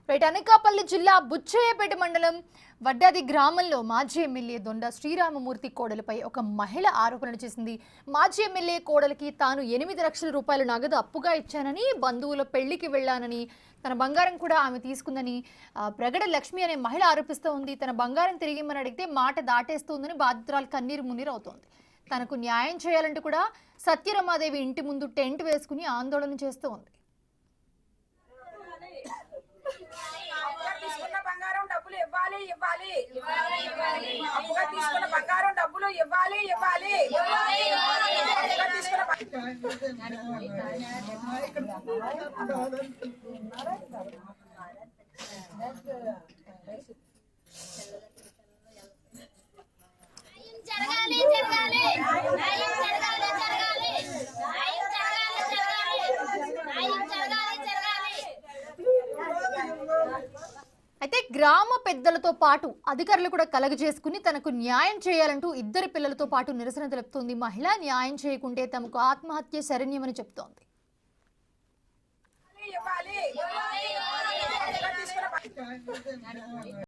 Right Anakapalli జిల్లా బుచ్చయ్యపేట మండలం వడ్డాది గ్రామంలో మాజీ ఎమ్మెల్యే దొండ శ్రీరామమూర్తి కోడలిపై ఒక మహిళ ఆరోపణలు చేసింది. మాజీ ఎమ్మెల్యే కోడలికి తాను 8 లక్షల రూపాయలు నగదు అప్పుగా ఇచ్చానని, బంధువుల పెళ్లికి వెళ్లానని, తన బంగారం కూడా ఆమె తీసుకుందని ప్రగడ లక్ష్మి అనే మహిళ ఆరోపిస్తూ ఉంది. తన బంగారం తిరిగిమ్మని అడిగితే మాట దాటేస్తుందని బాధితురాలు కన్నీరు మున్నీరు అవుతోంది. తనకు న్యాయం చేయాలంటూ కూడా సత్యరమాదేవి ఇంటి ముందు టెంట్ వేసుకుని ఆందోళన చేస్తూ ఉంది. అయితే గ్రామ పెద్దలతో పాటు అధికారులు కూడా కలగజేసుకుని తనకు న్యాయం చేయాలంటూ ఇద్దరు పిల్లలతో పాటు నిరసన తెలుపుతోంది. మహిళ న్యాయం చేయకుంటే తమకు ఆత్మహత్య శరణ్యమని చెప్తోంది.